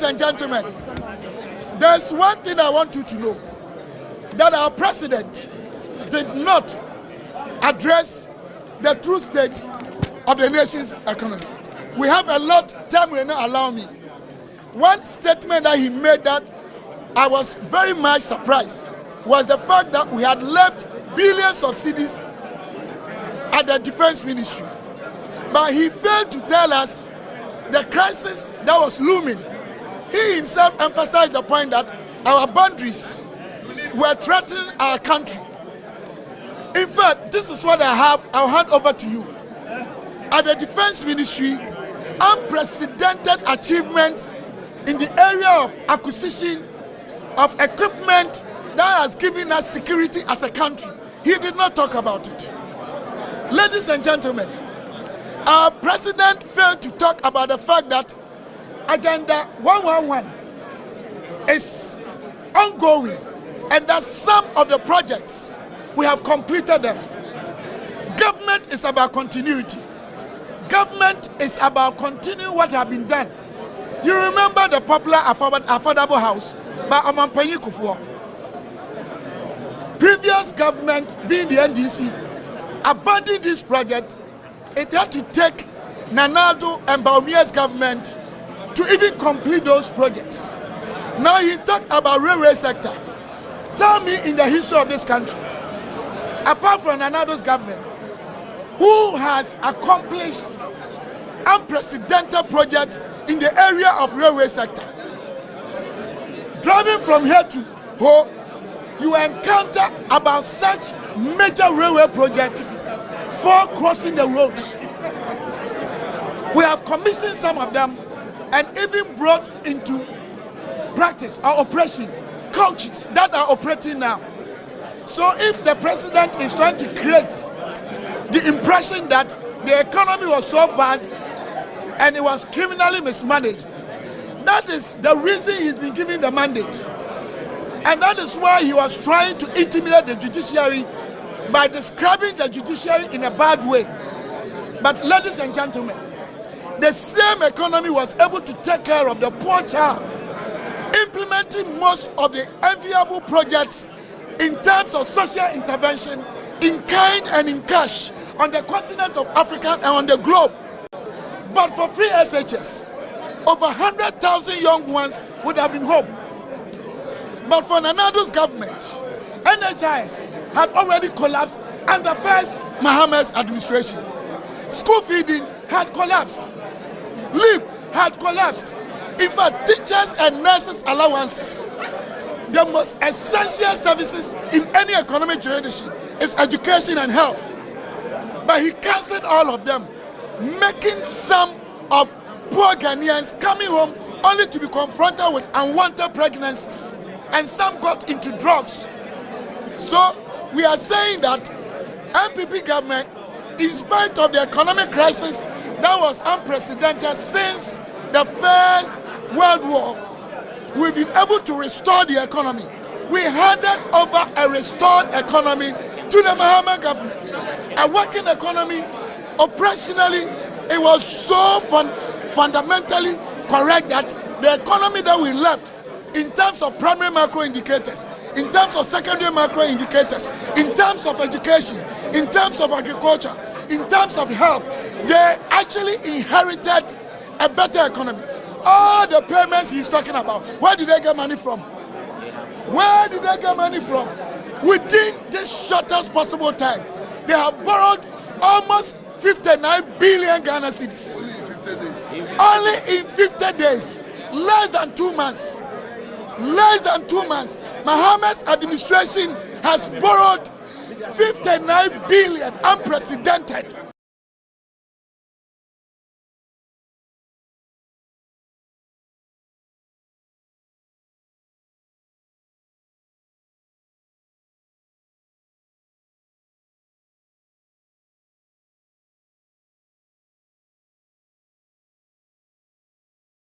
and gentlemen, there's one thing I want you to know, that our president did not address the true state of the nation's economy. We have a lot, time will not allow me. One statement that he made that I was very much surprised was the fact that we had left billions of cedis at the defense ministry. But he failed to tell us the crisis that was looming. He himself emphasized the point that our boundaries were threatening our country. In fact, this is what I have. I'll hand over to you. At the defense ministry, unprecedented achievements in the area of acquisition of equipment that has given us security as a country. He did not talk about it. Ladies and gentlemen, our president failed to talk about the fact that Agenda 111 is ongoing and that some of the projects, we have completed them. Government is about continuity. Government is about continuing what has been done. You remember the popular affordable house by akuffoaddo. Previous government, being the NDC, abandoned this project. It had to take Nanado and Baumia's government to even complete those projects. Now he talked about railway sector. Tell me in the history of this country, apart from Nanado's government, who has accomplished unprecedented projects in the area of railway sector? Driving from here to Ho, you encounter about such major railway projects for crossing the roads. We have commissioned some of them and even brought into practice or operation coaches that are operating now. So if the president is trying to create the impression that the economy was so bad and it was criminally mismanaged, that is the reason he's been given the mandate. And that is why he was trying to intimidate the judiciary by describing the judiciary in a bad way. But ladies and gentlemen, the same economy was able to take care of the poor child, implementing most of the enviable projects in terms of social intervention, in kind and in cash, on the continent of Africa and on the globe. But for free SHS, over 100,000 young ones would have been home. But for Nanado's government, Nhyiaeso had already collapsed under first Mahama's administration. School feeding had collapsed. LEAP had collapsed. In fact, teachers and nurses' allowances, the most essential services in any economic jurisdiction, is education and health. But he cancelled all of them, making some of poor Ghanaians coming home only to be confronted with unwanted pregnancies. And some got into drugs. So we are saying that NPP government, in spite of the economic crisis that was unprecedented since the First World War, we've been able to restore the economy. We handed over a restored economy to the Mahama government. A working economy, operationally, it was so fundamentally correct that the economy that we left, in terms of primary macro indicators, in terms of secondary macro indicators, in terms of education, in terms of agriculture, in terms of health, they actually inherited a better economy. All the payments he's talking about, where did they get money from? Where did they get money from? Within this shortest possible time, they have borrowed almost 59 billion Ghana cedis. Only in 50 days, less than 2 months. Less than 2 months, Mahama's administration has borrowed 59 billion, unprecedented.